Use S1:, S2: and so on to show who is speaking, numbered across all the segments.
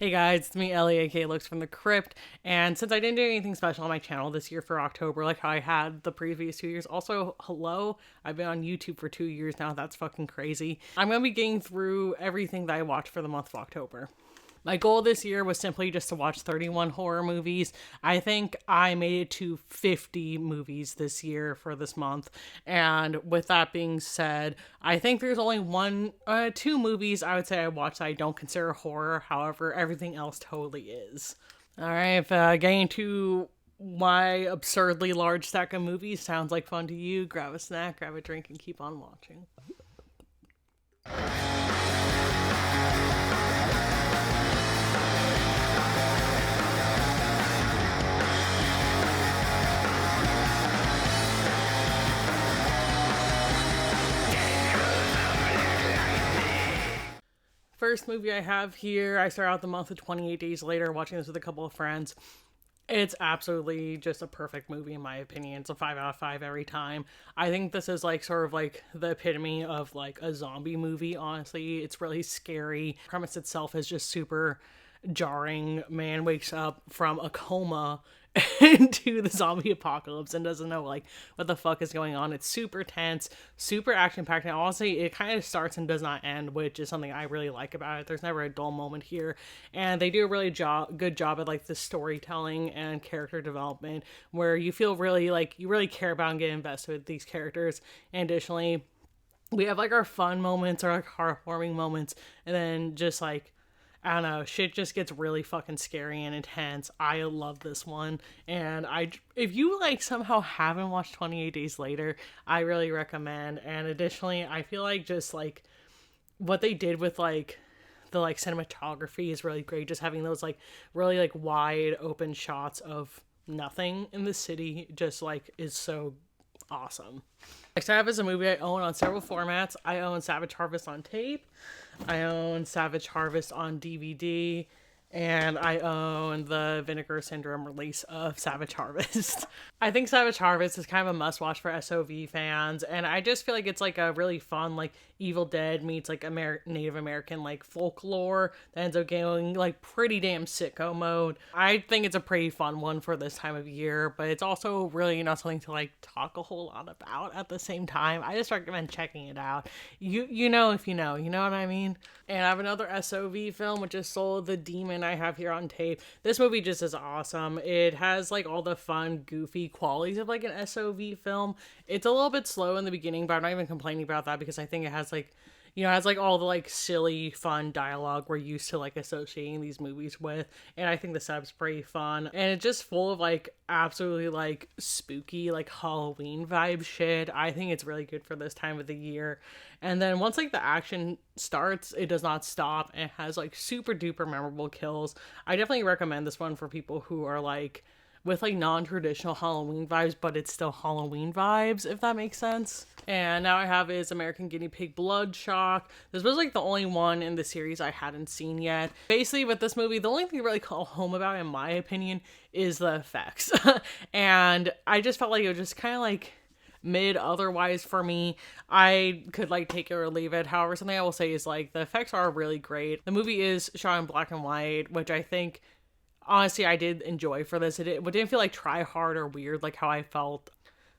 S1: Hey guys, it's me, Ellie, aka Looks from the Crypt, and since I didn't do anything special on my channel this year for October like how I had the previous 2 years, also, hello, I've been on YouTube for 2 years now, that's fucking crazy. I'm gonna be getting through everything that I watched for the month of October. My goal this year was simply just to watch 31 horror movies. I think I made it to 50 movies this year for this month. And with that being said, I think there's only two movies I would say I watched that I don't consider horror. However, everything else totally is. All right, if getting to my absurdly large stack of movies sounds like fun to you, grab a snack, grab a drink, and keep on watching. First movie I have here, I start out the month of 28 Days Later, watching this with a couple of friends. It's absolutely just a perfect movie in my opinion. It's a 5 out of 5 every time. I think this is like sort of like the epitome of like a zombie movie, honestly. It's really scary. The premise itself is just super jarring. Man wakes up from a coma into the zombie apocalypse and doesn't know like what the fuck is going on. It's super tense, super action packed, and honestly it kind of starts and does not end, which is something I really like about it. There's never a dull moment here, and they do a really good job at like the storytelling and character development where you feel really like you really care about and get invested with these characters. And additionally, we have like our fun moments or like heartwarming moments, and then just like I don't know, shit just gets really fucking scary and intense. I love this one. And if you like somehow haven't watched 28 Days Later, I really recommend. And additionally, I feel like just like what they did with like the like cinematography is really great. Just having those like really like wide open shots of nothing in the city just like is so awesome. Next I have is a movie I own on several formats. I own Savage Harvest on tape, I own Savage Harvest on DVD, and I own the Vinegar Syndrome release of Savage Harvest. I think Savage Harvest is kind of a must-watch for SOV fans, and I just feel like it's like a really fun, like, Evil Dead meets, like, Native American, like, folklore that ends up going, like, pretty damn sicko mode. I think it's a pretty fun one for this time of year, but it's also really not something to, like, talk a whole lot about at the same time. I just recommend checking it out. You know if you know what I mean? And I have another SOV film, which is Soul of the Demon I have here on tape. This movie just is awesome. It has like all the fun, goofy qualities of like an SOV film. It's a little bit slow in the beginning, but I'm not even complaining about that because I think it has like, you know, it has like all the like silly, fun dialogue we're used to like associating these movies with. And I think the setup's pretty fun. And it's just full of like absolutely like spooky, like Halloween vibe shit. I think it's really good for this time of the year. And then once like the action starts, it does not stop. It has like super duper memorable kills. I definitely recommend this one for people who are like with like non-traditional Halloween vibes, but it's still Halloween vibes, if that makes sense. And now I have is American Guinea Pig Blood Shock. This was like the only one in the series I hadn't seen yet. Basically with this movie, the only thing to really call home about, in my opinion, is the effects. And I just felt like it was just kind of like mid otherwise for me. I could like take it or leave it. However, something I will say is like the effects are really great. The movie is shot in black and white, which I think honestly I did enjoy for this. It didn't feel like try hard or weird like how I felt.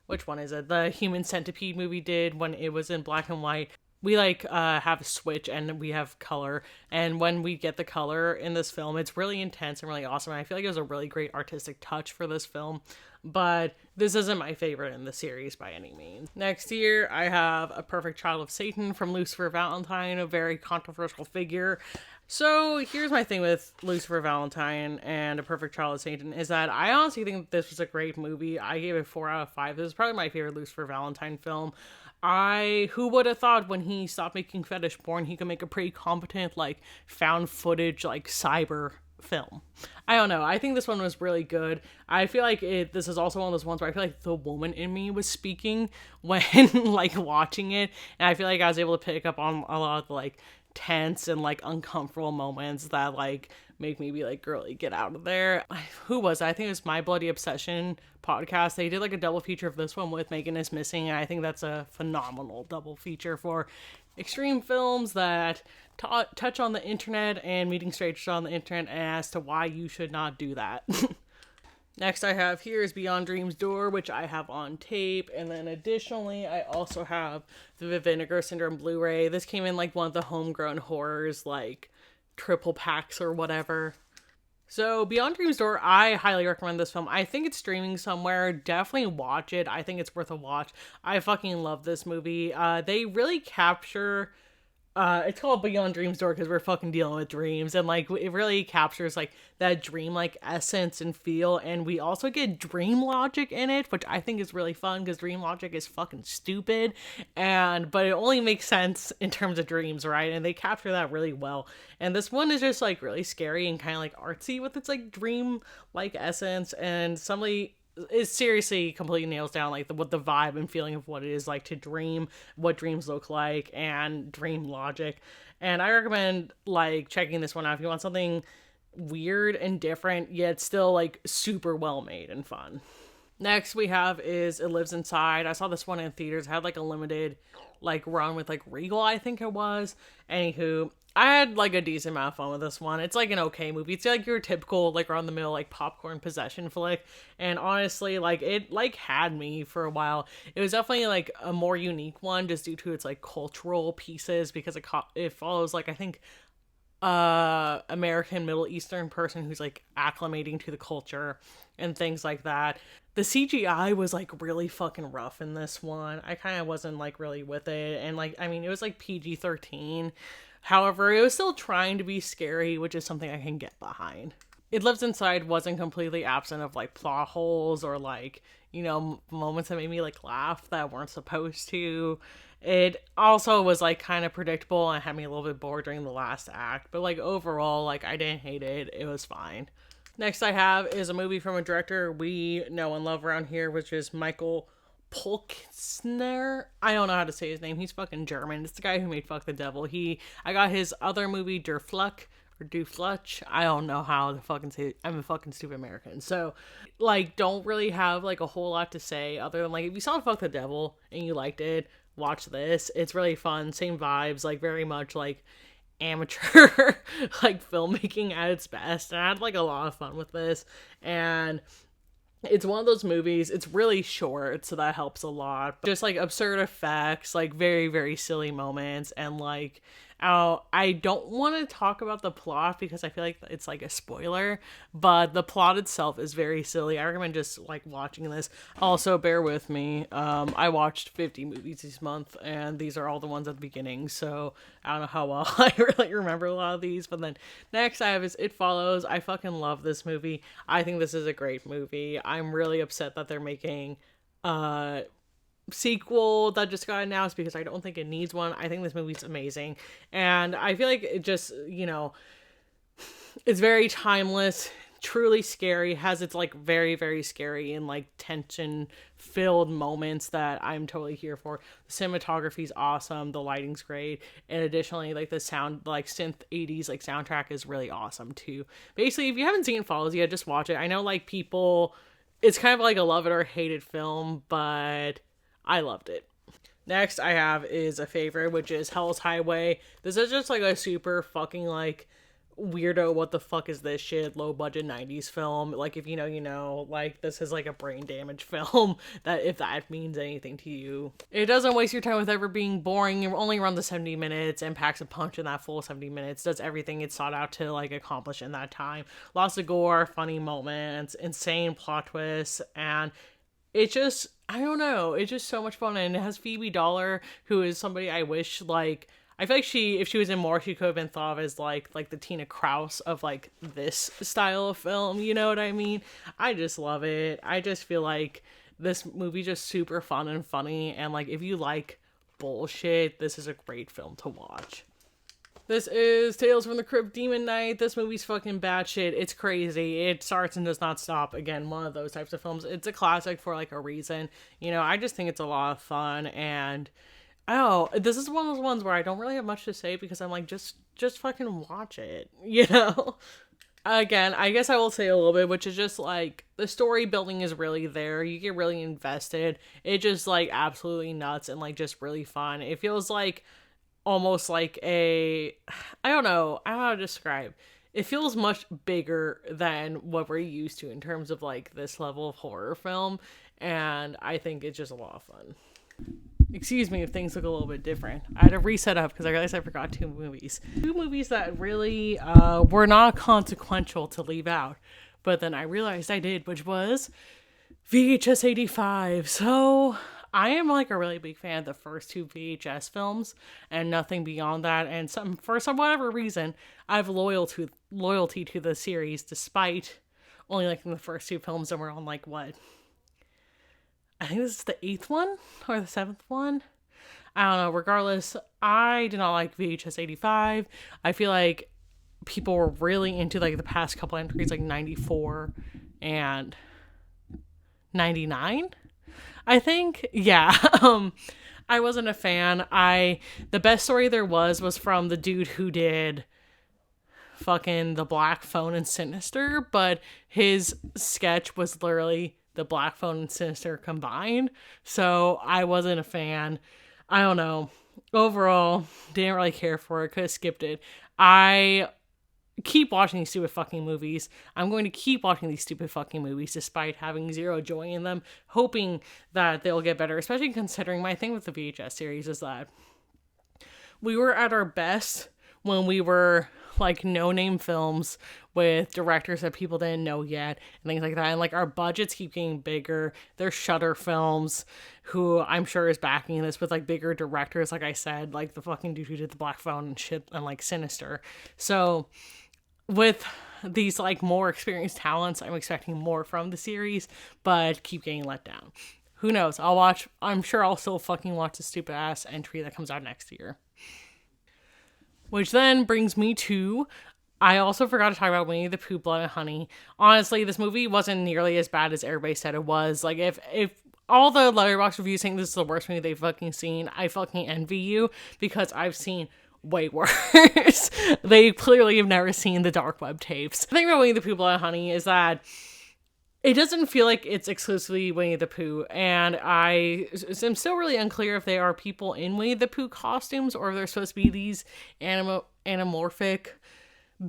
S1: Which one is it? The Human Centipede movie did when it was in black and white. We like have a switch and we have color, and when we get the color in this film, it's really intense and really awesome. And I feel like it was a really great artistic touch for this film, but this isn't my favorite in the series by any means. Next year, I have A Perfect Child of Satan from Lucifer Valentine, a very controversial figure. So here's my thing with Lucifer Valentine and A Perfect Child of Satan is that I honestly think this was a great movie. I gave it 4 out of 5. This is probably my favorite Lucifer Valentine film. Who would have thought when he stopped making fetish porn, he could make a pretty competent, like, found footage, like, cyber film. I don't know. I think this one was really good. I feel like this is also one of those ones where I feel like the woman in me was speaking when, like, watching it. And I feel like I was able to pick up on a lot of the, like, tense and like uncomfortable moments that like make me be like, girly, get out of there. Who was it? I think it was My Bloody Obsession podcast. They did like a double feature of this one with Megan is Missing, and I think that's a phenomenal double feature for extreme films that touch on the internet and meeting strangers on the internet as to why you should not do that. Next I have here is Beyond Dream's Door, which I have on tape. And then additionally, I also have the Vinegar Syndrome Blu-ray. This came in like one of the homegrown horrors, like triple packs or whatever. So Beyond Dream's Door, I highly recommend this film. I think it's streaming somewhere. Definitely watch it. I think it's worth a watch. I fucking love this movie. They really capture it's called Beyond Dream's Door because we're fucking dealing with dreams, and like it really captures like that dream like essence and feel, and we also get dream logic in it, which I think is really fun because dream logic is fucking stupid, but it only makes sense in terms of dreams, right? And they capture that really well. And this one is just like really scary and kind of like artsy with its like dream like essence, and somebody it seriously completely nails down like what the vibe and feeling of what it is like to dream, what dreams look like, and dream logic. And I recommend like checking this one out if you want something weird and different yet still like super well made and fun. Next we have is It Lives Inside. I saw this one in theaters. It had like a limited like run with like Regal, I think it was. Anywho, I had like a decent amount of fun with this one. It's like an okay movie. It's like your typical like around the middle like popcorn possession flick. And honestly, like it like had me for a while. It was definitely like a more unique one just due to its like cultural pieces because it follows like I think American Middle Eastern person who's like acclimating to the culture and things like that. The CGI was like really fucking rough in this one. I kind of wasn't like really with it, and like I mean it was like PG-13. However, it was still trying to be scary, which is something I can get behind. It Lives Inside wasn't completely absent of like plot holes or like, you know, moments that made me like laugh that weren't supposed to. It also was like kind of predictable and had me a little bit bored during the last act, but like overall, like I didn't hate it. It was fine. Next I have is a movie from a director we know and love around here, which is Michael Polksner. I don't know how to say his name. He's fucking German. It's the guy who made Fuck the Devil. I got his other movie, Der Fluck, or Du Flutch. I don't know how to fucking say it. I'm a fucking stupid American. So, like, don't really have, like, a whole lot to say other than, like, if you saw Fuck the Devil and you liked it, watch this. It's really fun. Same vibes. Like, very much, like, amateur, like, filmmaking at its best. And I had, like, a lot of fun with this. And it's one of those movies, it's really short, so that helps a lot. Just, like, absurd effects, like, very, very silly moments, and, like, I don't want to talk about the plot because I feel like it's, like, a spoiler, but the plot itself is very silly. I recommend just, like, watching this. Also, bear with me. I watched 50 movies this month, and these are all the ones at the beginning, so I don't know how well I really remember a lot of these, but then next I have is It Follows. I fucking love this movie. I think this is a great movie. I'm really upset that they're making sequel that just got announced because I don't think it needs one. I think this movie's amazing, and I feel like it just, you know, it's very timeless, truly scary, has its like very, very scary and like tension filled moments that I'm totally here for. The cinematography's awesome, the lighting's great, and additionally like the sound, like synth 80s like soundtrack is really awesome too. Basically, if you haven't seen It Follows yet, just watch it. I know like people, it's kind of like a love it or hate it film, but I loved it. Next I have is a favorite, which is Hell's Highway. This is just like a super fucking like weirdo, what the fuck is this shit, low budget 90s film. Like, if you know, you know. Like, this is like a brain damage film, that if that means anything to you. It doesn't waste your time with ever being boring. You're only around the 70 minutes and packs a punch in that full 70 minutes. Does everything it sought out to like accomplish in that time. Lots of gore, funny moments, insane plot twists, and it just, I don't know, it's just so much fun. And it has Phoebe Dollar, who is somebody I wish, like, I feel like if she was in more, she could have been thought of as like the Tina Kraus of like this style of film, you know what I mean? I just love it. I just feel like this movie just super fun and funny, and like if you like bullshit, this is a great film to watch. This is Tales from the Crypt Demon Knight. This movie's fucking batshit. It's crazy. It starts and does not stop. Again, one of those types of films. It's a classic for like a reason. You know, I just think it's a lot of fun, and oh, this is one of those ones where I don't really have much to say because I'm like, just fucking watch it, you know? Again, I guess I will say a little bit, which is just like the story building is really there. You get really invested. It just like absolutely nuts and like just really fun. It feels like almost like I don't know how to describe. It feels much bigger than what we're used to in terms of like this level of horror film, and I think it's just a lot of fun. Excuse me if things look a little bit different. I had to reset up because I realized I forgot two movies. Two movies that really were not consequential to leave out, but then I realized I did, which was VHS 85. So I am like a really big fan of the first two VHS films and nothing beyond that. And for some whatever reason, I have loyalty to the series despite only liking the first two films, and we're on like what? I think this is the 8th one or the 7th one. I don't know. Regardless, I did not like VHS 85. I feel like people were really into like the past couple entries, like 94 and 99. I think, yeah. I wasn't a fan. The best story there was from the dude who did fucking The Black Phone and Sinister, but his sketch was literally The Black Phone and Sinister combined. So I wasn't a fan. I don't know. Overall, didn't really care for it. Could have skipped it. I keep watching these stupid fucking movies. I'm going to keep watching these stupid fucking movies despite having zero joy in them, hoping that they'll get better, especially considering my thing with the VHS series is that we were at our best when we were like no-name films with directors that people didn't know yet and things like that. And like our budgets keep getting bigger. There's Shudder Films, who I'm sure is backing this with like bigger directors, like I said, like the fucking dude who did The Black Phone and shit and like Sinister. So with these like more experienced talents, I'm expecting more from the series, but keep getting let down. Who knows? I'm sure I'll still fucking watch the stupid ass entry that comes out next year. Which then brings me to, I also forgot to talk about Winnie the Pooh, Blood and Honey. Honestly, this movie wasn't nearly as bad as everybody said it was. Like, if all the Letterboxd reviews saying this is the worst movie they've fucking seen, I fucking envy you, because I've seen way worse. They clearly have never seen the dark web tapes. The thing about Winnie the Pooh, Blood and Honey is that it doesn't feel like it's exclusively Winnie the Pooh, and I am still really unclear if they are people in Winnie the Pooh costumes or if they're supposed to be these anamorphic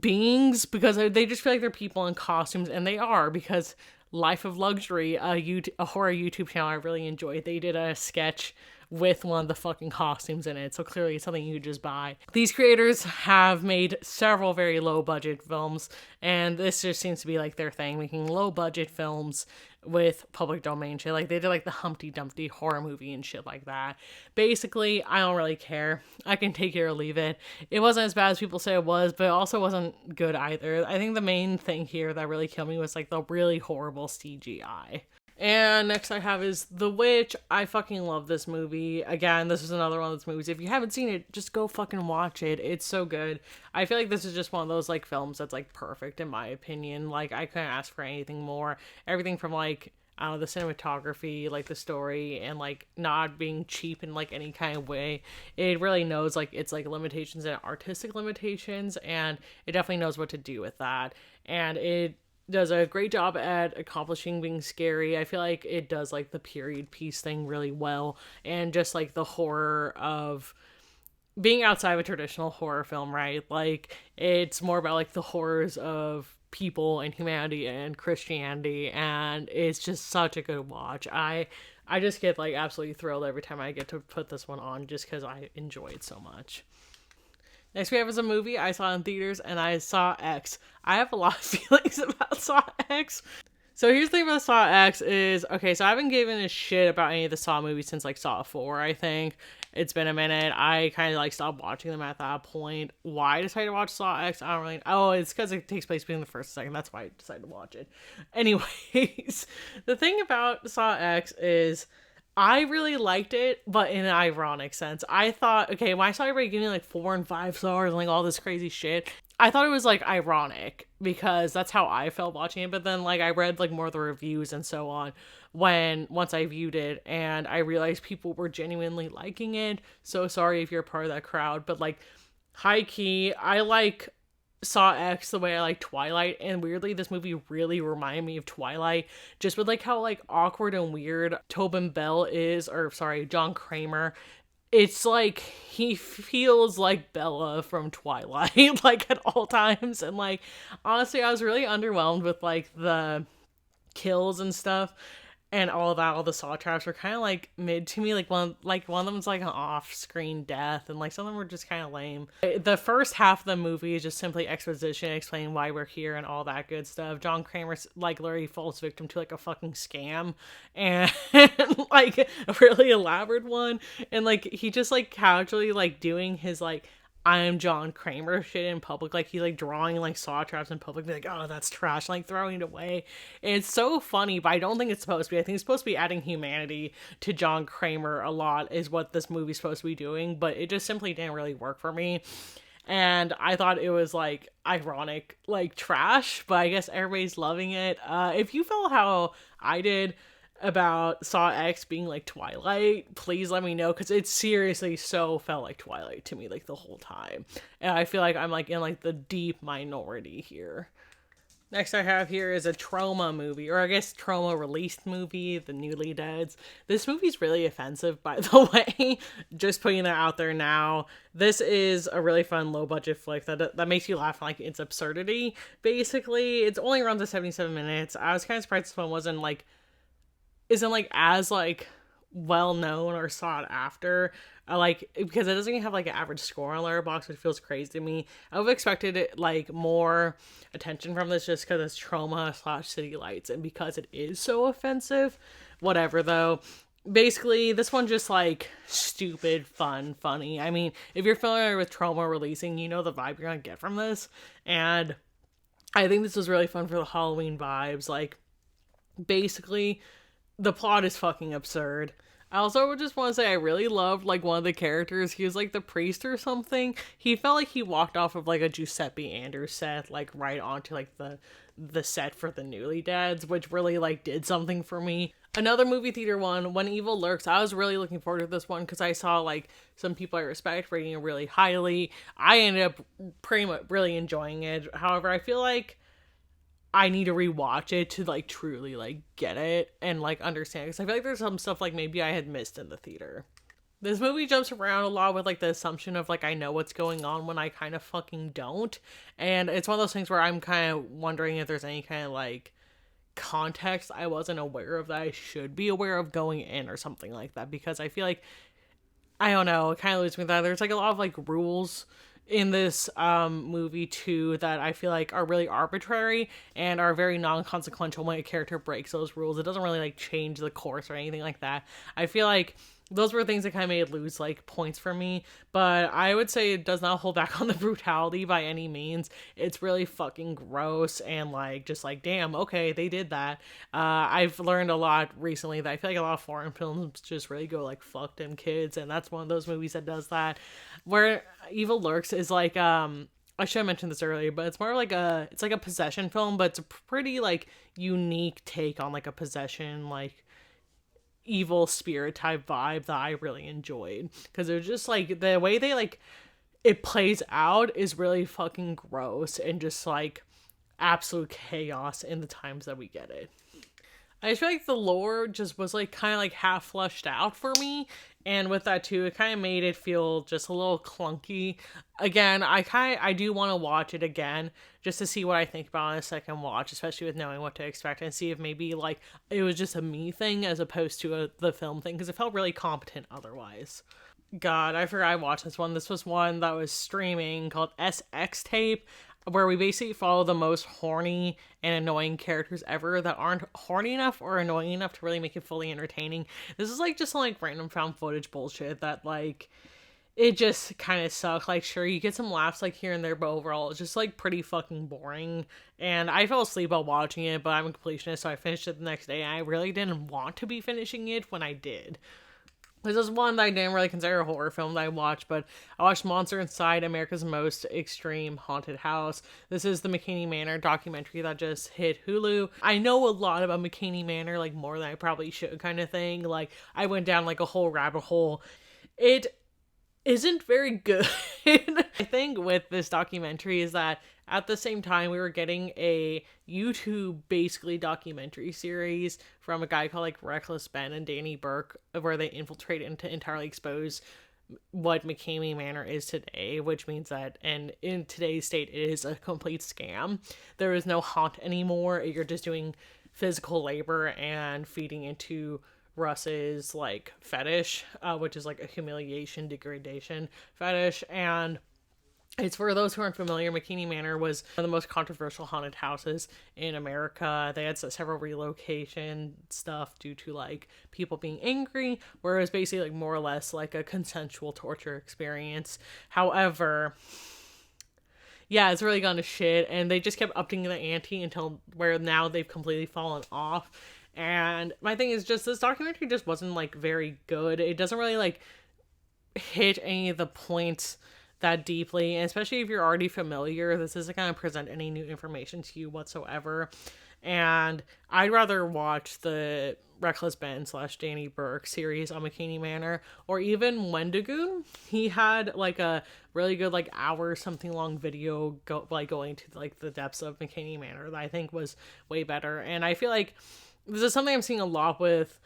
S1: beings, because they just feel like they're people in costumes, and they are, because Life of Luxury, a horror YouTube channel I really enjoyed, they did a sketch with one of the fucking costumes in it, so clearly it's something you just buy. These creators have made several very low budget films, and this just seems to be like their thing, making low budget films with public domain shit. Like they did like the Humpty Dumpty horror movie and shit like that. Basically, I don't really care. I can take it or leave it. It wasn't as bad as people say it was, but it also wasn't good either. I think the main thing here that really killed me was like the really horrible CGI. And next I have is The Witch. I fucking love this movie. Again, this is another one of those movies. If you haven't seen it, just go fucking watch it. It's so good. I feel like this is just one of those like films that's like perfect in my opinion. Like I couldn't ask for anything more. Everything from like, I don't know, the cinematography, like the story, and like not being cheap in like any kind of way. It really knows like its like limitations and artistic limitations, and it definitely knows what to do with that. And it does a great job at accomplishing being scary. I feel like it does like the period piece thing really well, and just like the horror of being outside of a traditional horror film, right? Like it's more about like the horrors of people and humanity and Christianity, and it's just such a good watch. I just get like absolutely thrilled every time I get to put this one on, just because I enjoy it so much. Next we have is a movie I saw in theaters, and I saw X. I have a lot of feelings about Saw X. So here's the thing about Saw X is, okay, so I haven't given a shit about any of the Saw movies since like Saw 4, I think. It's been a minute. I kind of like stopped watching them at that point. Why I decided to watch Saw X, I don't really, oh, it's because it takes place between the first and second. That's why I decided to watch it. Anyways, the thing about Saw X is I really liked it, but in an ironic sense. I thought, okay, when I saw everybody giving like 4 and 5 stars and like all this crazy shit, I thought it was like ironic because that's how I felt watching it. But then like I read like more of the reviews and so on once I viewed it, and I realized people were genuinely liking it. So sorry if you're a part of that crowd, but like high key, I like Saw X the way I like Twilight, and weirdly this movie really reminded me of Twilight, just with like how like awkward and weird Tobin Bell is, or sorry, John Kramer it's like he feels like Bella from Twilight, like at all times. And like, honestly, I was really underwhelmed with like the kills and stuff and all that. All the saw traps were kind of like mid to me. Like one of them was like an off-screen death, and like some of them were just kind of lame. The first half of the movie is just simply exposition, explaining why we're here and all that good stuff. John Kramer like literally falls victim to like a fucking scam, and like a really elaborate one, and like he just like casually like doing his like I'm John Kramer shit in public. Like he's like drawing like saw traps in public, be like, oh, that's trash, like throwing it away. And it's so funny, but I don't think it's supposed to be. I think it's supposed to be adding humanity to John Kramer a lot, is what this movie's supposed to be doing, but it just simply didn't really work for me. And I thought it was like ironic, like trash, but I guess everybody's loving it. If you felt how I did about Saw X being like Twilight, please let me know, because it seriously so felt like Twilight to me like the whole time, and I feel like I'm like in like the deep minority here. Next I have here is a trauma movie, or I guess trauma released movie, The Newly Deads. This movie's really offensive, by the way. Just putting that out there now. This is a really fun low budget flick that makes you laugh like its absurdity. Basically, it's only around the 77 minutes. I was kind of surprised this one isn't like as like well known or sought after, like, because it doesn't even have like an average score on Letterboxd, which feels crazy to me. I would have expected it like more attention from this, just because it's trauma / city lights, and because it is so offensive. Whatever though. Basically, this one just like stupid, fun, funny. I mean, if you're familiar with trauma releasing, you know the vibe you're gonna get from this, and I think this was really fun for the Halloween vibes. Like, basically, the plot is fucking absurd. I also just want to say I really loved like one of the characters. He was like the priest or something. He felt like he walked off of like a Giuseppe Andrews set, like right onto like the set for The Newly Deads, which really like did something for me. Another movie theater one, When Evil Lurks. I was really looking forward to this one because I saw like some people I respect rating it really highly. I ended up pretty much really enjoying it. However, I feel like I need to rewatch it to like truly like get it and like understand, because I feel like there's some stuff like maybe I had missed in the theater. This movie jumps around a lot with like the assumption of like I know what's going on when I kind of fucking don't, and it's one of those things where I'm kind of wondering if there's any kind of like context I wasn't aware of that I should be aware of going in or something like that, because I feel like, I don't know, it kind of leaves me that there's like a lot of like rules in this movie too that I feel like are really arbitrary and are very non-consequential when a character breaks those rules. It doesn't really like change the course or anything like that. I feel like those were things that kind of made it lose like points for me, but I would say it does not hold back on the brutality by any means. It's really fucking gross and like just like, damn, okay, they did that. I've learned a lot recently that I feel like a lot of foreign films just really go like fuck them kids, and that's one of those movies that does that. Where Evil Lurks is like I should have mentioned this earlier, but it's more like it's like a possession film, but it's a pretty like unique take on like a possession like evil spirit type vibe that I really enjoyed, because it was just like the way they like it plays out is really fucking gross and just like absolute chaos in the times that we get it. I just feel like the lore just was like kind of like half flushed out for me, and with that too, it kind of made it feel just a little clunky. Again, I do want to watch it again just to see what I think about it on a second watch, especially with knowing what to expect, and see if maybe like it was just a me thing as opposed to the film thing, because it felt really competent otherwise. God, I forgot I watched this one. This was one that was streaming called SX Tape, where we basically follow the most horny and annoying characters ever that aren't horny enough or annoying enough to really make it fully entertaining. This is like just some like random found footage bullshit that like it just kind of sucked. Like, sure, you get some laughs like here and there, but overall it's just like pretty fucking boring. And I fell asleep while watching it, but I'm a completionist, so I finished it the next day, and I really didn't want to be finishing it when I did. This is one that I didn't really consider a horror film that I watched, but I watched Monster Inside America's Most Extreme Haunted House. This is the McKinney Manor documentary that just hit Hulu. I know a lot about McKinney Manor, like more than I probably should kind of thing. Like, I went down like a whole rabbit hole. It isn't very good. I think with this documentary is that at the same time we were getting a YouTube basically documentary series from a guy called like Reckless Ben and Danny Burke, where they infiltrate into entirely expose what McKamey Manor is today, which means that, and in today's state, it is a complete scam. There is no haunt anymore. You're just doing physical labor and feeding into Russ's like fetish, which is like a humiliation, degradation fetish. And it's for those who aren't familiar, McKamey Manor was one of the most controversial haunted houses in America. They had several relocation stuff due to like people being angry, whereas basically like more or less like a consensual torture experience. However, yeah, it's really gone to shit, and they just kept upping the ante until where now they've completely fallen off. And my thing is just this documentary just wasn't like very good. It doesn't really like hit any of the points that deeply, and especially if you're already familiar, this isn't going to present any new information to you whatsoever. And I'd rather watch the Reckless Ben / Danny Burke series on McKamey Manor, or even Wendigoon. He had like a really good like hour something long video going to like the depths of McKamey Manor that I think was way better. And I feel like this is something I'm seeing a lot with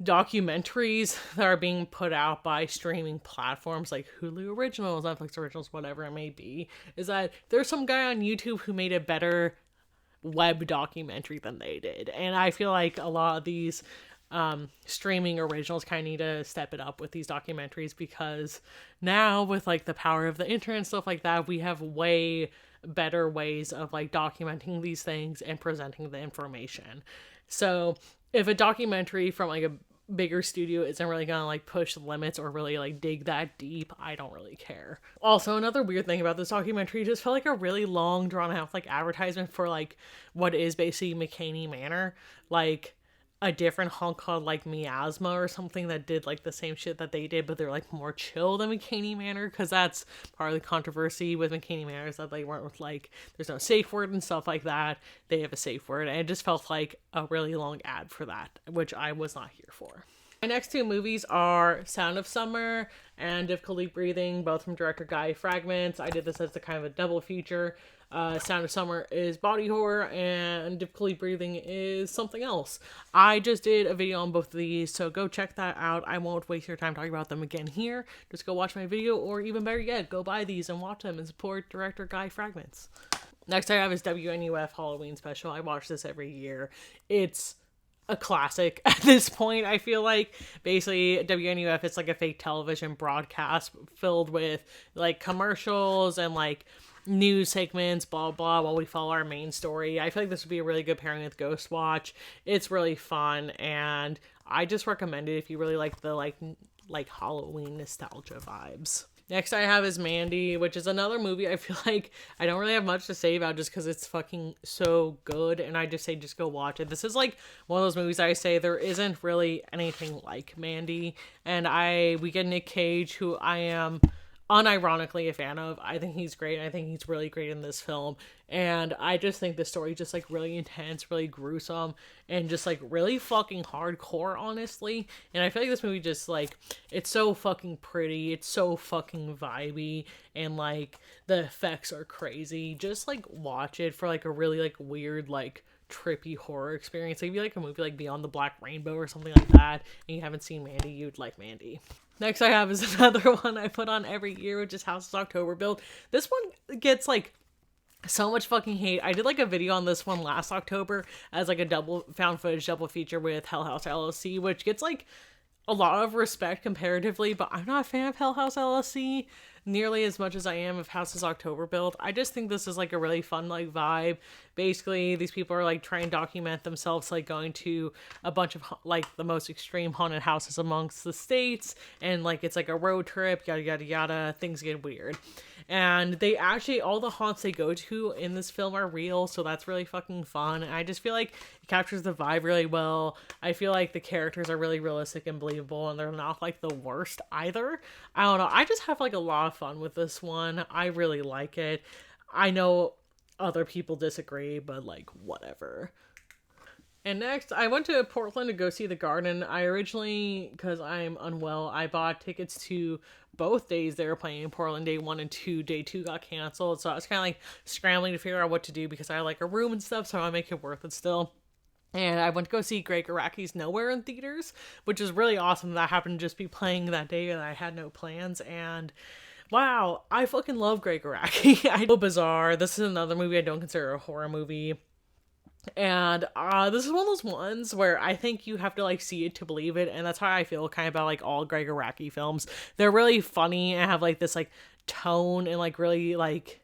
S1: documentaries that are being put out by streaming platforms like Hulu Originals, Netflix Originals, whatever it may be, is that there's some guy on YouTube who made a better web documentary than they did. And I feel like a lot of these streaming originals kind of need to step it up with these documentaries, because now with like the power of the internet and stuff like that, we have way better ways of like documenting these things and presenting the information. So if a documentary from like a bigger studio isn't really gonna like push the limits or really like dig that deep, I don't really care. Also, another weird thing about this documentary, just felt like a really long drawn out like advertisement for like what is basically McKamey Manor, like a different haunt called like Miasma or something that did like the same shit that they did, but they're like more chill than McKamey Manor, because that's part of the controversy with McKamey Manor, is that they weren't with like there's no safe word and stuff like that. They have a safe word, and it just felt like a really long ad for that, which I was not here for. My next two movies are Sound of Summer and Difficulty Breathing, both from director Guy Fragments. I did this as a kind of a double feature. Sound of Summer is body horror, and Difficulty Breathing is something else. I just did a video on both of these, so go check that out. I won't waste your time talking about them again here. Just go watch my video, or even better yet, go buy these and watch them and support director Guy Fragments. Next I have is WNUF Halloween Special. I watch this every year. It's a classic at this point. I feel like basically WNUF, it's like a fake television broadcast filled with like commercials and like news segments, blah blah, while we follow our main story. I feel like this would be a really good pairing with Ghost Watch. It's really fun, and I just recommend it if you really like the like Halloween nostalgia vibes. Next I have is Mandy, which is another movie I feel like I don't really have much to say about, just because it's fucking so good, and I just say just go watch it. This is like one of those movies I say there isn't really anything like Mandy, and we get Nick Cage, who I am unironically a fan of. I think he's great. I think he's really great in this film, and I just think the story just like really intense, really gruesome, and just like really fucking hardcore, honestly. And I feel like this movie just like, it's so fucking pretty, it's so fucking vibey, and like the effects are crazy. Just like watch it for like a really like weird like trippy horror experience. Like if you like a movie like Beyond the Black Rainbow or something like that, and you haven't seen Mandy, you'd like Mandy. Next I have is another one I put on every year, which is Houses October Build. This one gets like so much fucking hate. I did like a video on this one last October as like a double found footage double feature with Hell House LLC, which gets like a lot of respect comparatively, but I'm not a fan of Hell House LLC nearly as much as I am of Houses October Build. I just think this is like a really fun like vibe. Basically, these people are like trying to document themselves like going to a bunch of like the most extreme haunted houses amongst the states, and like it's like a road trip, yada yada yada. Things get weird. And they actually, all the haunts they go to in this film are real, so that's really fucking fun. And I just feel like it captures the vibe really well. I feel like the characters are really realistic and believable, and they're not like the worst either. I don't know, I just have like a lot of fun with this one. I really like it. I know other people disagree, but like whatever. And next, I went to Portland to go see The Garden. I originally, because I'm unwell, I bought tickets to both days they were playing in Portland, day 1 and 2. Day 2 got canceled, so I was kind of like scrambling to figure out what to do, because I have like a room and stuff, so I want to make it worth it still. And I went to go see Greg Araki's Nowhere in theaters, which is really awesome. That happened to just be playing that day and I had no plans. And wow, I fucking love Greg Araki. I know, bizarre. This is another movie I don't consider a horror movie. And this is one of those ones where I think you have to like see it to believe it, and that's how I feel kind of about like all Greg Araki films. They're really funny and have like this like tone and like really like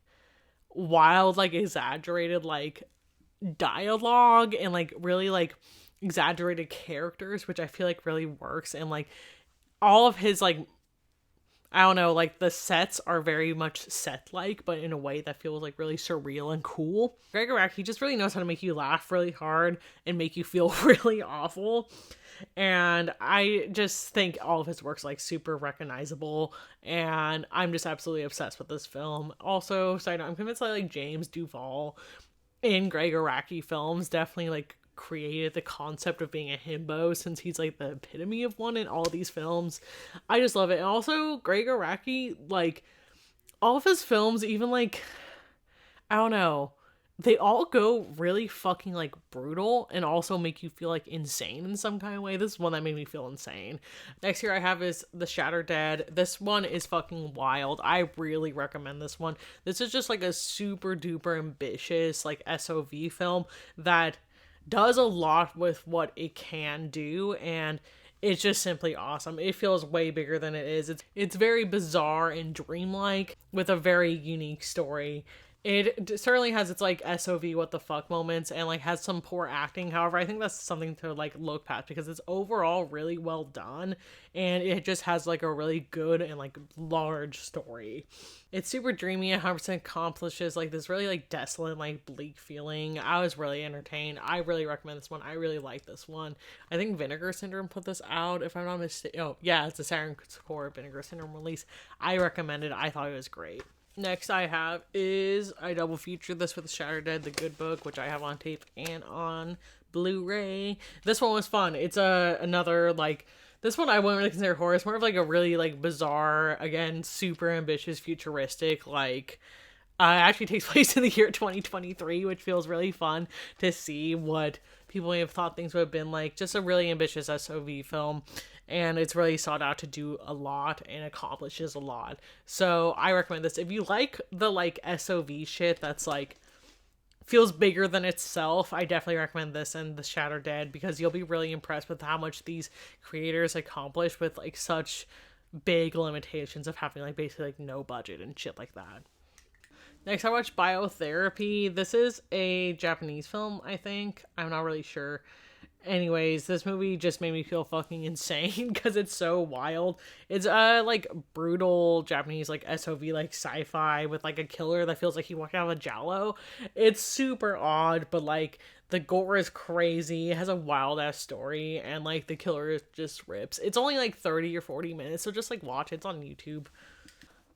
S1: wild, like exaggerated like dialogue and like really like exaggerated characters, which I feel like really works. And like all of his like, I don't know, like the sets are very much set like, but in a way that feels like really surreal and cool. Greg Araki just really knows how to make you laugh really hard and make you feel really awful. And I just think all of his work's like super recognizable, and I'm just absolutely obsessed with this film. Also, side note, I'm convinced that like James Duval in Greg Araki films definitely like created the concept of being a himbo, since he's like the epitome of one in all these films. I just love it. And also Greg Araki, like all of his films, even like, I don't know, they all go really fucking like brutal and also make you feel like insane in some kind of way. This is one that made me feel insane. Next here I have is The Shattered Dead. This one is fucking wild. I really recommend this one. This is just like a super duper ambitious like SOV film that does a lot with what it can do, and it's just simply awesome. It feels way bigger than it is. It's very bizarre and dreamlike with a very unique story. It certainly has its like SOV what the fuck moments and like has some poor acting. However, I think that's something to like look past because it's overall really well done, and it just has like a really good and like large story. It's super dreamy, 100% accomplishes like this really like desolate, like bleak feeling. I was really entertained. I really recommend this one. I really like this one. I think Vinegar Syndrome put this out, if I'm not mistaken. Oh yeah, it's a Saturn Core Vinegar Syndrome release. I recommend it. I thought it was great. Next I have is, I double featured this with The Shattered Dead, the good book, which I have on tape and on Blu-ray. This one was fun. It's another, like, this one I wouldn't really consider horror. It's more of, like, a really, like, bizarre, again, super ambitious, futuristic, like, actually takes place in the year 2023, which feels really fun to see what people may have thought things would have been like. Just a really ambitious SOV film, and it's really sought out to do a lot and accomplishes a lot. So I recommend this. If you like the like SOV shit that's like feels bigger than itself, I definitely recommend this and The Shattered Dead, because you'll be really impressed with how much these creators accomplish with like such big limitations of having like basically like no budget and shit like that. Next, I watched Biotherapy. This is a Japanese film, I think. I'm not really sure. Anyways, this movie just made me feel fucking insane because it's so wild. It's like brutal Japanese like SOV like sci-fi with like a killer that feels like he walked out of a giallo. It's super odd, but like the gore is crazy. It has a wild ass story, and like the killer just rips. It's only like 30 or 40 minutes, so just like watch it. It's on YouTube.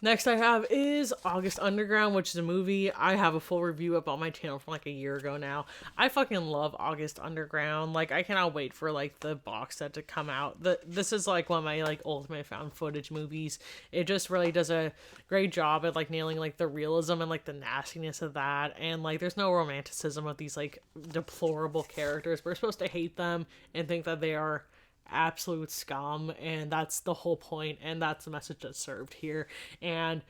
S1: Next I have is August Underground, which is a movie. I have a full review up on my channel from like a year ago now. I fucking love August Underground. Like, I cannot wait for like the box set to come out. This is like one of my like ultimate found footage movies. It just really does a great job at like nailing like the realism and like the nastiness of that. And like there's no romanticism of these like deplorable characters. We're supposed to hate them and think that they are absolute scum, and that's the whole point, and that's the message that's served here. And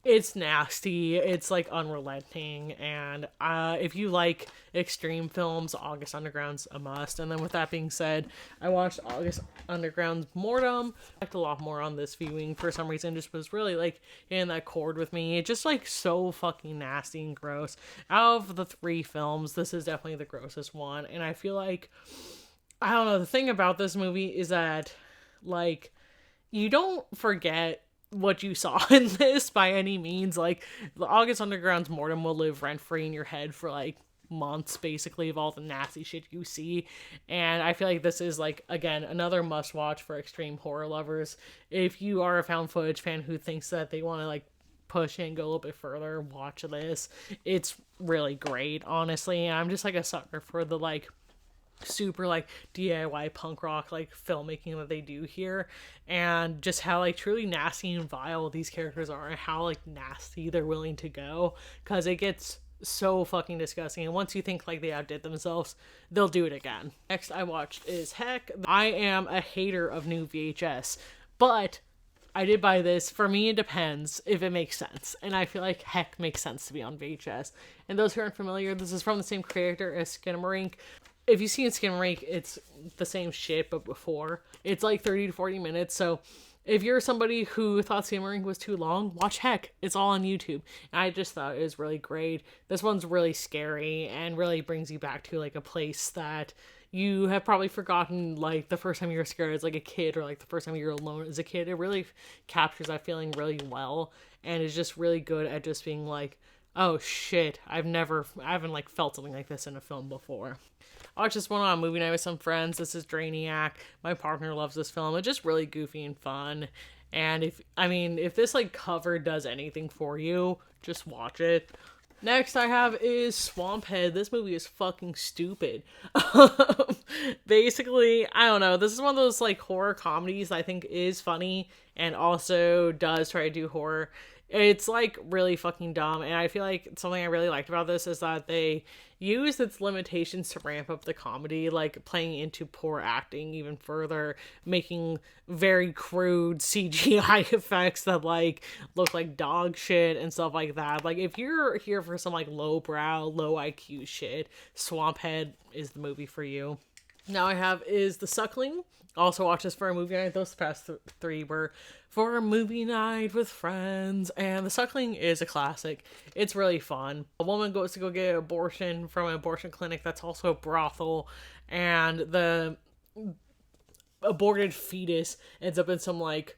S1: it's nasty, it's like unrelenting, and if you like extreme films, August Underground's a must. And then with that being said, I watched August Underground's Mortem. I liked a lot more on this viewing for some reason. Just was really like in that chord with me. It's just like so fucking nasty and gross. Out of the three films, this is definitely the grossest one, and I feel like, I don't know, the thing about this movie is that, like, you don't forget what you saw in this by any means. Like, the August Underground's Mortem will live rent-free in your head for, like, months, basically, of all the nasty shit you see. And I feel like this is, like, again, another must-watch for extreme horror lovers. If you are a found footage fan who thinks that they want to, like, push and go a little bit further, watch this. It's really great, honestly. And I'm just, like, a sucker for the, like, super like DIY punk rock like filmmaking that they do here, and just how like truly nasty and vile these characters are, and how like nasty they're willing to go, because it gets so fucking disgusting. And once you think like they outdid themselves, they'll do it again. Next I watched is Heck. I am a hater of new VHS, but I did buy this. For me, it depends if it makes sense. And I feel like Heck makes sense to be on VHS. And those who aren't familiar, this is from the same creator as Skinamarink. If you've seen Skinamarink, it's the same shit, but before. It's like 30 to 40 minutes, so if you're somebody who thought Skinamarink was too long, watch Heck. It's all on YouTube. And I just thought it was really great. This one's really scary and really brings you back to like a place that you have probably forgotten, like the first time you were scared as like a kid, or like the first time you were alone as a kid. It really captures that feeling really well, and is just really good at just being like, oh shit, I haven't like felt something like this in a film before. I watched this one on a movie night with some friends. This is Drainiac. My partner loves this film. It's just really goofy and fun. And if this like cover does anything for you, just watch it. Next I have is Swamphead. This movie is fucking stupid. Basically, I don't know. This is one of those like horror comedies that I think is funny and also does try to do horror. It's like really fucking dumb, and I feel like something I really liked about this is that they used its limitations to ramp up the comedy, like playing into poor acting even further, making very crude CGI effects that like look like dog shit and stuff like that. Like if you're here for some like lowbrow, low IQ shit, Swamphead is the movie for you. Now I have is The Suckling. Also watched this for a movie night. Those past three were for a movie night with friends. And The Suckling is a classic. It's really fun. A woman goes to go get an abortion from an abortion clinic that's also a brothel. And the aborted fetus ends up in some like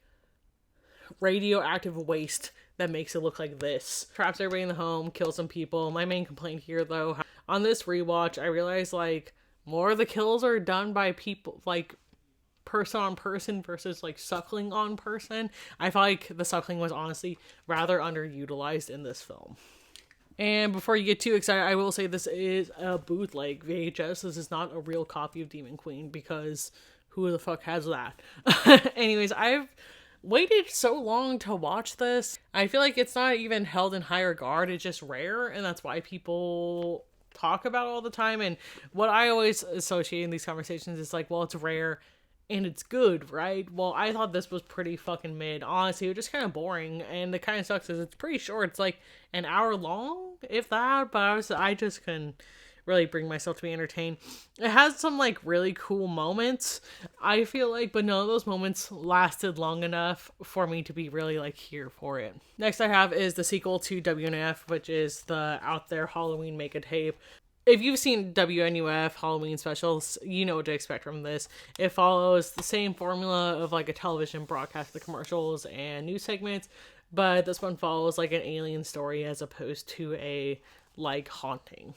S1: radioactive waste that makes it look like this. Traps everybody in the home, kills some people. My main complaint here though, on this rewatch, I realized like more of the kills are done by people like person on person versus like suckling on person. I felt like the suckling was honestly rather underutilized in this film. And before you get too excited, I will say this is a bootleg VHS. This is not a real copy of Demon Queen, because who the fuck has that? Anyways, I've waited so long to watch this. I feel like it's not even held in high regard. It's just rare, and that's why people talk about it all the time. And what I always associate in these conversations is like, well, it's rare and it's good, right? Well, I thought this was pretty fucking mid. Honestly, it was just kind of boring, and the kind of sucks is it's pretty short. It's like an hour long, if that, but I just couldn't really bring myself to be entertained. It has some like really cool moments, I feel like, but none of those moments lasted long enough for me to be really like here for it. Next I have is the sequel to WNF, which is the Out There Halloween Make a Tape. If you've seen WNUF Halloween specials, you know what to expect from this. It follows the same formula of like a television broadcast, the commercials and news segments, but this one follows like an alien story as opposed to a like haunting.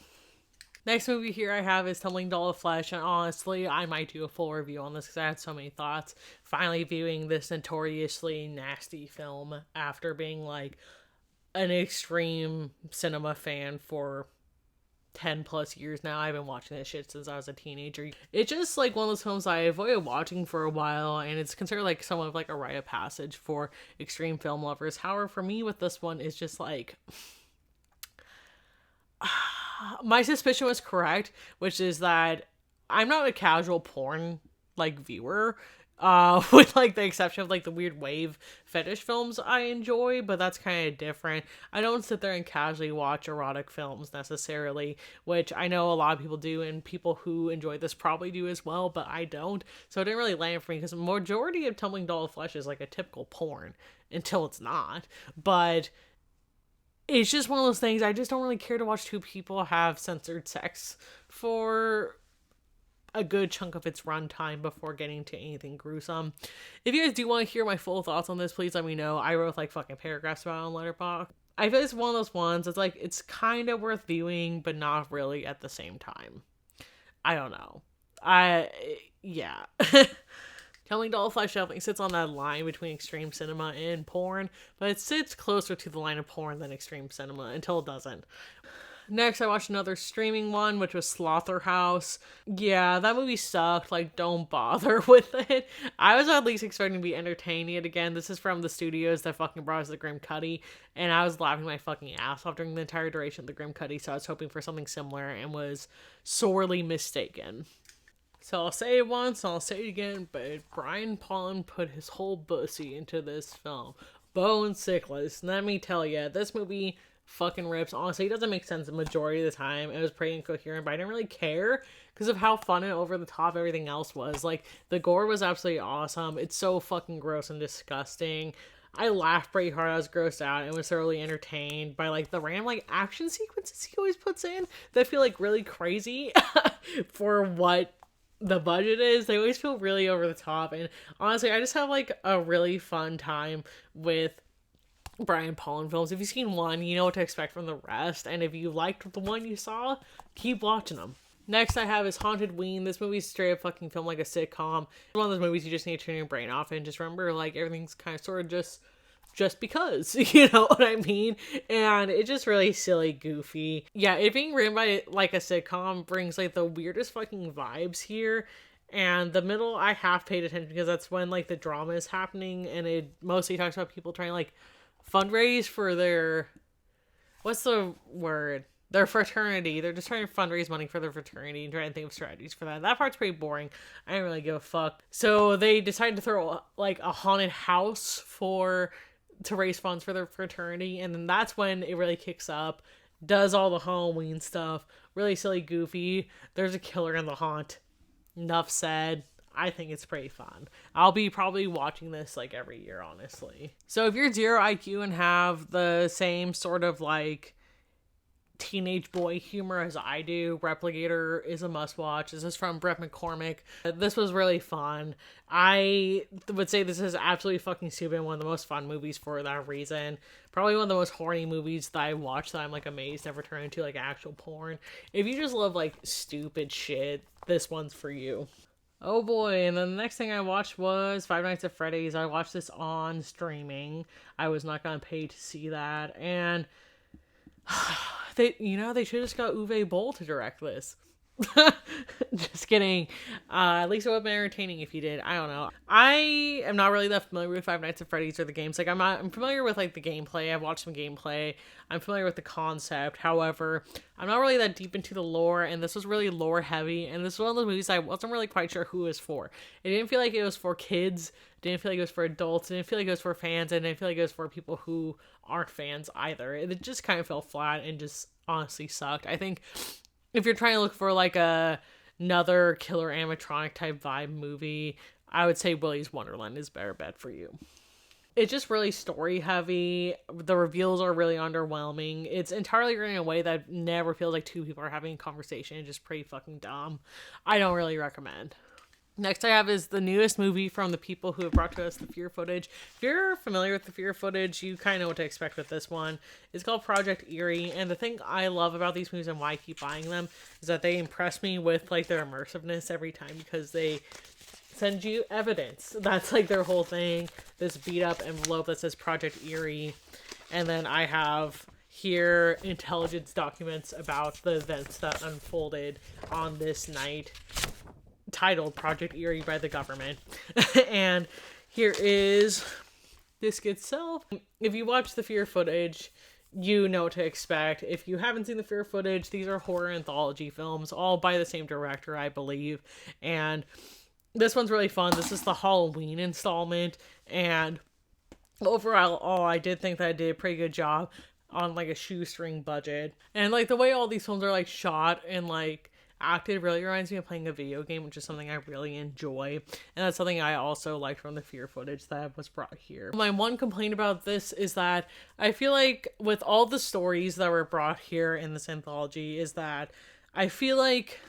S1: Next movie here I have is Tumbling Doll of Flesh, and honestly, I might do a full review on this because I had so many thoughts. Finally viewing this notoriously nasty film after being like an extreme cinema fan for 10 plus years now. I've been watching this shit since I was a teenager. It's just like one of those films I avoided watching for a while, and it's considered like somewhat of like a rite of passage for extreme film lovers. However, for me with this one, it's just like my suspicion was correct, which is that I'm not a casual porn like viewer, with like the exception of like the weird wave fetish films I enjoy, but that's kind of different. I don't sit there and casually watch erotic films necessarily, which I know a lot of people do, and people who enjoy this probably do as well, but I don't. So it didn't really land for me because the majority of Tumbling Doll of Flesh is like a typical porn until it's not. But it's just one of those things. I just don't really care to watch two people have censored sex for a good chunk of its runtime before getting to anything gruesome. If you guys do want to hear my full thoughts on this, please let me know. I wrote like fucking paragraphs about it on Letterboxd. I feel it's one of those ones. It's like it's kind of worth viewing, but not really at the same time. I don't know. Yeah. Tumbling Doll of Flesh definitely sits on that line between extreme cinema and porn, but it sits closer to the line of porn than extreme cinema until it doesn't. Next, I watched another streaming one, which was Slaughterhouse. Yeah, that movie sucked. Like, don't bother with it. I was at least expecting to be entertained yet again. This is from the studios that fucking brought us the Grim Cuddy, and I was laughing my fucking ass off during the entire duration of the Grim Cuddy, so I was hoping for something similar and was sorely mistaken. So I'll say it once, I'll say it again, but Brian Paulin put his whole pussy into this film. Bone Sickless. Let me tell you, this movie fucking rips. Honestly, it doesn't make sense the majority of the time. It was pretty incoherent, but I didn't really care because of how fun and over the top everything else was. Like, the gore was absolutely awesome. It's so fucking gross and disgusting. I laughed pretty hard. I was grossed out and was thoroughly entertained by, like, the random, like, action sequences he always puts in that feel, like, really crazy for what the budget is. They always feel really over the top, and honestly, I just have, like, a really fun time with Brian Paulin films. If you've seen one, you know what to expect from the rest, and if you liked the one you saw, keep watching them. Next I have is Haunted Ween. This movie's straight up fucking filmed like a sitcom. It's one of those movies you just need to turn your brain off and just remember, like, everything's kind of sort of just because, you know what I mean? And it's just really silly, goofy. Yeah, it being written by, like, a sitcom brings, like, the weirdest fucking vibes here. And the middle, I half paid attention because that's when, like, the drama is happening, and it mostly talks about people trying to, like, fundraise for their, what's the word? Their fraternity. They're just trying to fundraise money for their fraternity and trying to think of strategies for that. That part's pretty boring. I didn't really give a fuck. So they decided to throw, like, a haunted house to raise funds for their fraternity, and then that's when it really kicks up. Does all the Halloween stuff. Really silly, goofy. There's a killer in the haunt. Enough said. I think it's pretty fun. I'll be probably watching this, like, every year, honestly. So if you're 0 IQ and have the same sort of, like, teenage boy humor as I do, Replicator is a must-watch. This is from Brett McCormick. This was really fun. I would say this is absolutely fucking stupid. One of the most fun movies for that reason. Probably one of the most horny movies that I watched that I'm, like, amazed never turned into, like, actual porn. If you just love, like, stupid shit, this one's for you. Oh boy, and then the next thing I watched was Five Nights at Freddy's. I watched this on streaming. I was not gonna pay to see that, and they should have just got Uwe Boll to direct this. Just kidding. At least it would have been entertaining if you did. I don't know. I am not really that familiar with Five Nights at Freddy's or the games. Like, I'm familiar with, like, the gameplay. I've watched some gameplay. I'm familiar with the concept. However, I'm not really that deep into the lore, and this was really lore heavy. And this is one of those movies I wasn't really quite sure who it was for. It didn't feel like it was for kids. It didn't feel like it was for adults. It didn't feel like it was for fans. And it didn't feel like it was for people who aren't fans either. It just kind of fell flat and just honestly sucked. I think if you're trying to look for, like, another killer animatronic type vibe movie, I would say Willy's Wonderland is better bet for you. It's just really story heavy. The reveals are really underwhelming. It's entirely written in a way that never feels like two people are having a conversation. It's just pretty fucking dumb. I don't really recommend. Next I have is the newest movie from the people who have brought to us the Fear footage. If you're familiar with the Fear footage, you kind of know what to expect with this one. It's called Project Eerie, and the thing I love about these movies and why I keep buying them is that they impress me with, like, their immersiveness every time because they send you evidence. That's, like, their whole thing. This beat up envelope that says Project Eerie, and then I have here intelligence documents about the events that unfolded on this night, titled Project Eerie by the government. And here is disc itself. If you watch the Fear footage, you know what to expect. If you haven't seen the Fear footage, these are horror anthology films, all by the same director, I believe. And this one's really fun. This is the Halloween installment, and overall, I did think that I did a pretty good job on, like, a shoestring budget. And, like, the way all these films are, like, shot and, like, acted really reminds me of playing a video game, which is something I really enjoy, and that's something I also liked from the Fear footage that was brought here. My one complaint about this is that I feel like with all the stories that were brought here in this anthology is that I feel like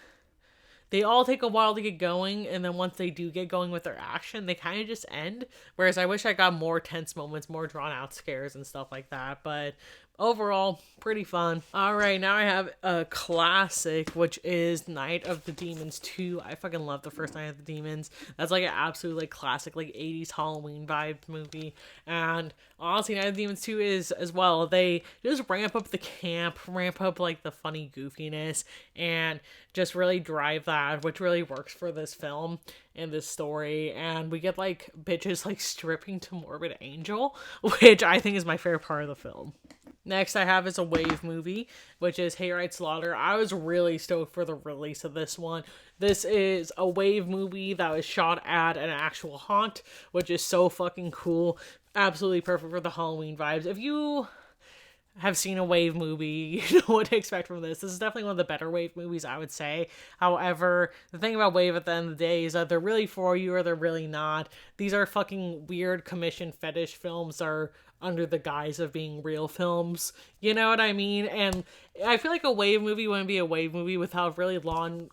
S1: they all take a while to get going, and then once they do get going with their action, they kind of just end. Whereas I wish I got more tense moments, more drawn out scares and stuff like that. But Overall, pretty fun. Alright, now I have a classic, which is Night of the Demons 2. I fucking love the first Night of the Demons. That's like an absolute like classic like 80s Halloween vibe movie. And honestly, Night of the Demons 2 is as well. They just ramp up the camp, ramp up like the funny goofiness, and just really drive that, which really works for this film and this story. And we get like bitches like stripping to Morbid Angel, which I think is my favorite part of the film. Next I have is a wave movie, which is Hayride Slaughter. I was really stoked for the release of this one. This is a wave movie that was shot at an actual haunt, which is so fucking cool. Absolutely perfect for the Halloween vibes. If you have seen a wave movie, you know what to expect from this. This is definitely one of the better wave movies, I would say. However, the thing about wave at the end of the day is that they're really for you or they're really not. These are fucking weird commission fetish films that are under the guise of being real films. You know what I mean? And I feel like a wave movie wouldn't be a wave movie without really long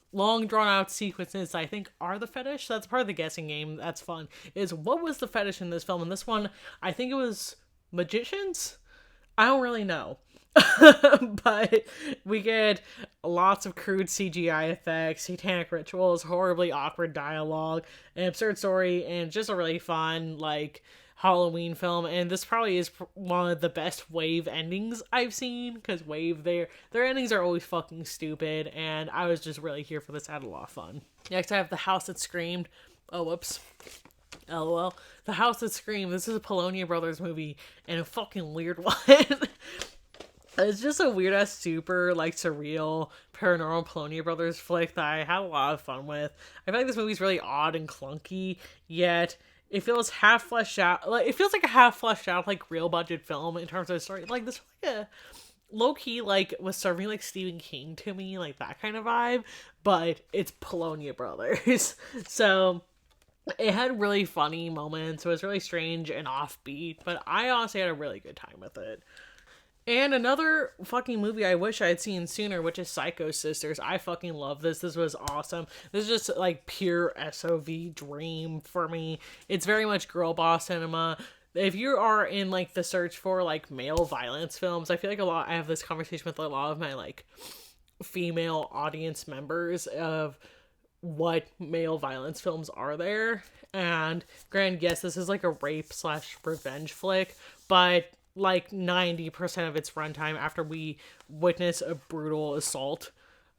S1: drawn out sequences I think are the fetish. That's part of the guessing game. That's fun. Is what was the fetish in this film? In this one, I think it was magicians? I don't really know. But we get lots of crude CGI effects, satanic rituals, horribly awkward dialogue, an absurd story, and just a really fun, like, Halloween film. And this probably is one of the best wave endings I've seen, because wave, their endings are always fucking stupid, and I was just really here for this. I had a lot of fun. Next I have The House That Screamed. Oh, whoops. LOL. The House That Screamed. This is a Polonia Brothers movie, and a fucking weird one. It's just a weird ass, super like surreal paranormal Polonia Brothers flick that I had a lot of fun with. I feel like this movie's really odd and clunky, yet it feels half fleshed out. Like it feels like a half fleshed out like real budget film in terms of the story. Like this, like a low key like was serving like Stephen King to me, like that kind of vibe. But it's Polonia Brothers, so. It had really funny moments. It was really strange and offbeat, but I honestly had a really good time with it. And another fucking movie I wish I had seen sooner, which is Psycho Sisters. I fucking love this. This was awesome. This is just like pure SOV dream for me. It's very much girl boss cinema. If you are in like the search for like male violence films, I feel like I have this conversation with a lot of my like female audience members of what male violence films are there. And granted, yes, this is like a rape / revenge flick, but like 90% of its runtime after we witness a brutal assault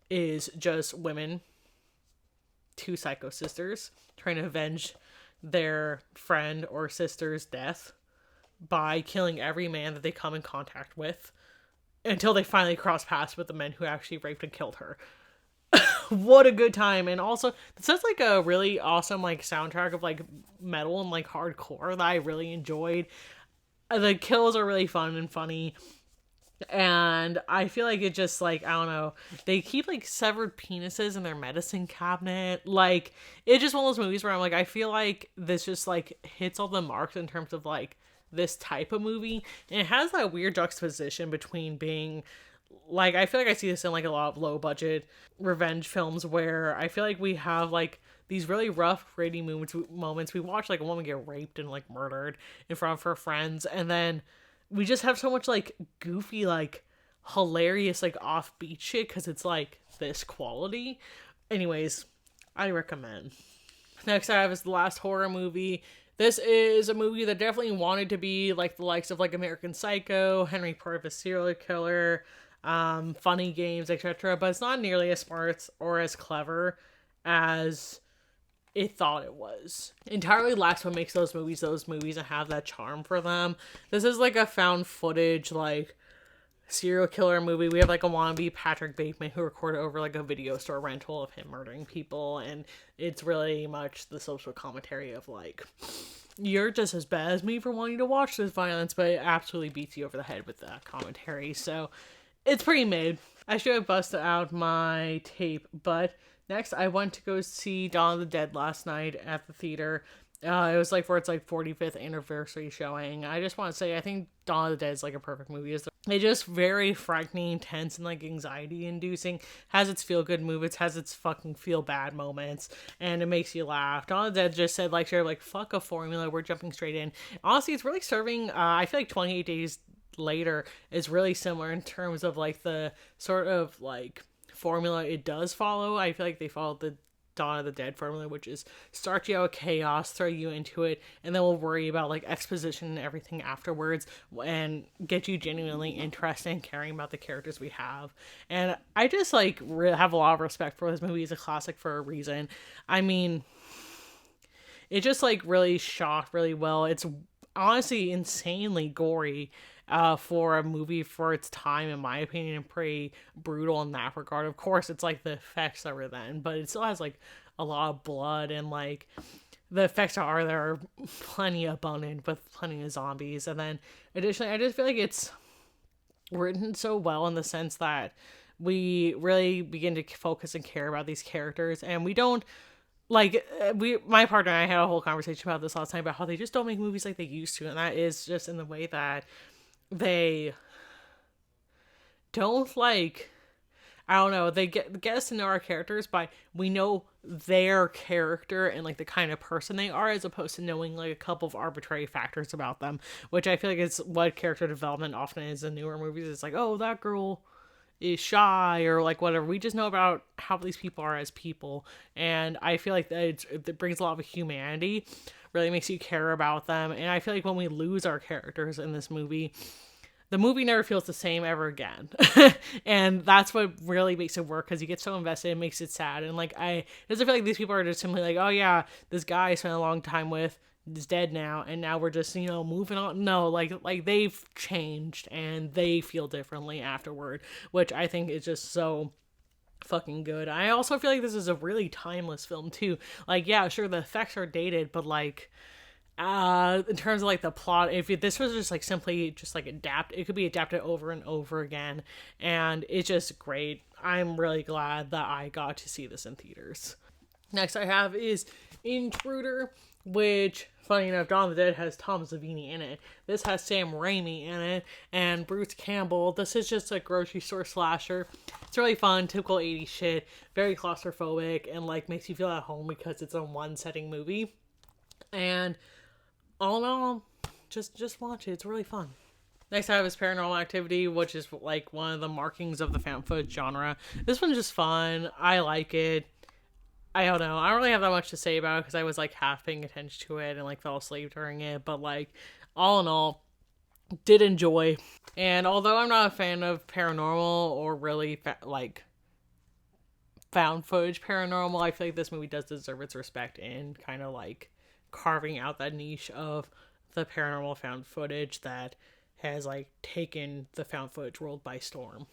S1: is just women, two psycho sisters, trying to avenge their friend or sister's death by killing every man that they come in contact with until they finally cross paths with the men who actually raped and killed her. What a good time. And also this has like a really awesome like soundtrack of like metal and like hardcore that I really enjoyed. The kills are really fun and funny, and I feel like it just like, I don't know, they keep like severed penises in their medicine cabinet. Like it's just one of those movies where I'm like, I feel like this just like hits all the marks in terms of like this type of movie, and it has that weird juxtaposition between being like, I feel like I see this in like a lot of low budget revenge films where I feel like we have like these really rough, gritty moments. We watch like a woman get raped and like murdered in front of her friends, and then we just have so much like goofy, like hilarious, like offbeat shit because it's like this quality. Anyways, I recommend. Next I have is The Last Horror Movie. This is a movie that definitely wanted to be like the likes of like American Psycho, Henry Portrait, Serial Killer, Funny Games, etc. But it's not nearly as smart or as clever as it thought it was. Entirely lacks what makes those movies and have that charm for them. This is like a found footage, like serial killer movie. We have like a wannabe Patrick Bateman who recorded over like a video store rental of him murdering people, and it's really much the social commentary of like, you're just as bad as me for wanting to watch this violence, but it absolutely beats you over the head with that commentary. So it's pretty mid. I should have busted out my tape, but next I went to go see Dawn of the Dead last night at the theater. It was like for its like 45th anniversary showing. I just want to say I think Dawn of the Dead is like a perfect movie. It's just very frightening, tense, and like anxiety inducing. Has its feel good moments, has its fucking feel bad moments, and it makes you laugh. Dawn of the Dead just said like, sure, like fuck a formula, we're jumping straight in. Honestly, it's really serving. I feel like 28 Days later is really similar in terms of like the sort of like formula it does follow. I feel like they followed the Dawn of the Dead formula, which is start you out with chaos, throw you into it, and then we'll worry about like exposition and everything afterwards and get you genuinely interested in caring about the characters we have. And I just like have a lot of respect for this movie. It's a classic for a reason. I mean, it just like really shot really well. It's honestly insanely gory for a movie for its time, in my opinion, and pretty brutal in that regard. Of course, it's like the effects that were then, but it still has like a lot of blood, and like the effects are there are plenty abundant with plenty of zombies. And then additionally, I just feel like it's written so well in the sense that we really begin to focus and care about these characters, and we don't like my partner and I had a whole conversation about this last time about how they just don't make movies like they used to, and that is just in the way that they don't like, I don't know, they get us to know our characters by we know their character and like the kind of person they are, as opposed to knowing like a couple of arbitrary factors about them, which I feel like is what character development often is in newer movies. It's like, oh, that girl is shy or like whatever. We just know about how these people are as people, and I feel like that it brings a lot of humanity, really makes you care about them. And I feel like when we lose our characters in this movie, the movie never feels the same ever again. And that's what really makes it work, because you get so invested, it makes it sad. And like it doesn't feel like these people are just simply like, oh yeah, this guy I spent a long time with is dead now, and now we're just, you know, moving on. No, like they've changed and they feel differently afterward, which I think is just so fucking good. I also feel like this is a really timeless film too. Like, yeah, sure, the effects are dated, but like in terms of like the plot, if this was just like simply just like it could be adapted over and over again, and it's just great. I'm really glad that I got to see this in theaters. Next I have is Intruder, which, funny enough, Dawn of the Dead has Tom Savini in it. This has Sam Raimi in it and Bruce Campbell. This is just a grocery store slasher. It's really fun, typical 80s shit, very claustrophobic, and like makes you feel at home because it's a one setting movie. And all in all, just watch it. It's really fun. Next I have is Paranormal Activity, which is like one of the markings of the found footage genre. This one's just fun. I like it. I don't know. I don't really have that much to say about it because I was like half paying attention to it and like fell asleep during it. But like all in all, did enjoy. And although I'm not a fan of paranormal or really like found footage paranormal, I feel like this movie does deserve its respect in kind of like carving out that niche of the paranormal found footage that has like taken the found footage world by storm.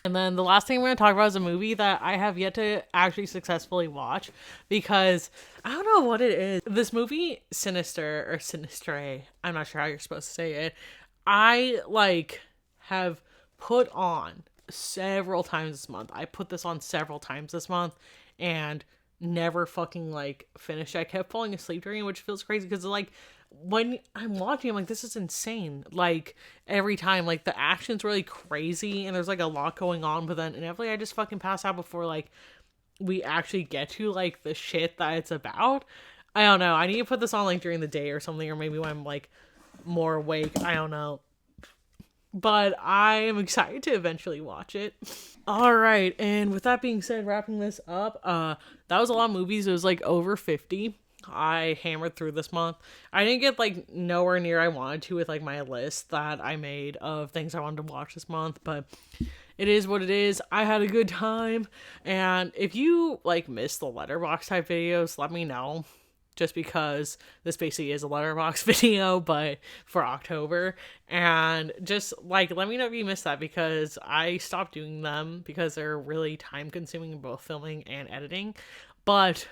S1: And then the last thing I'm going to talk about is a movie that I have yet to actually successfully watch, because I don't know what it is. This movie, Sinister, or Sinistre, I'm not sure how you're supposed to say it, I like have put on several times this month. I put this on several times this month and never fucking like finished. I kept falling asleep during it, which feels crazy because like when I'm watching, I'm like, this is insane. Like every time, like the action's really crazy and there's like a lot going on, but then inevitably I just fucking pass out before like we actually get to like the shit that it's about. I don't know. I need to put this on like during the day or something, or maybe when I'm like more awake. I don't know. But I am excited to eventually watch it. All right, and with that being said, wrapping this up, that was a lot of movies. It was like over 50. I hammered through this month. I didn't get like nowhere near I wanted to with like my list that I made of things I wanted to watch this month, but it is what it is. I had a good time, and if you like missed the letterbox type videos, let me know. Just because this basically is a letterbox video, but for October. And just like, let me know if you missed that, because I stopped doing them because they're really time consuming in both filming and editing. But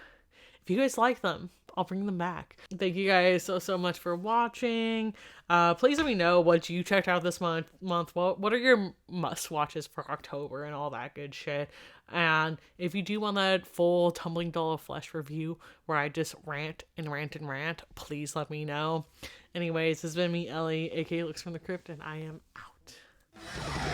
S1: if you guys like them, I'll bring them back. Thank you guys so much for watching. Please let me know what you checked out this month. What are your must watches for October and all that good shit. And if you do want that full Tumbling Doll of Flesh review where I just rant and rant and rant, please let me know. Anyways, this has been me, Ellie, aka Looks from the Crypt, and I am out.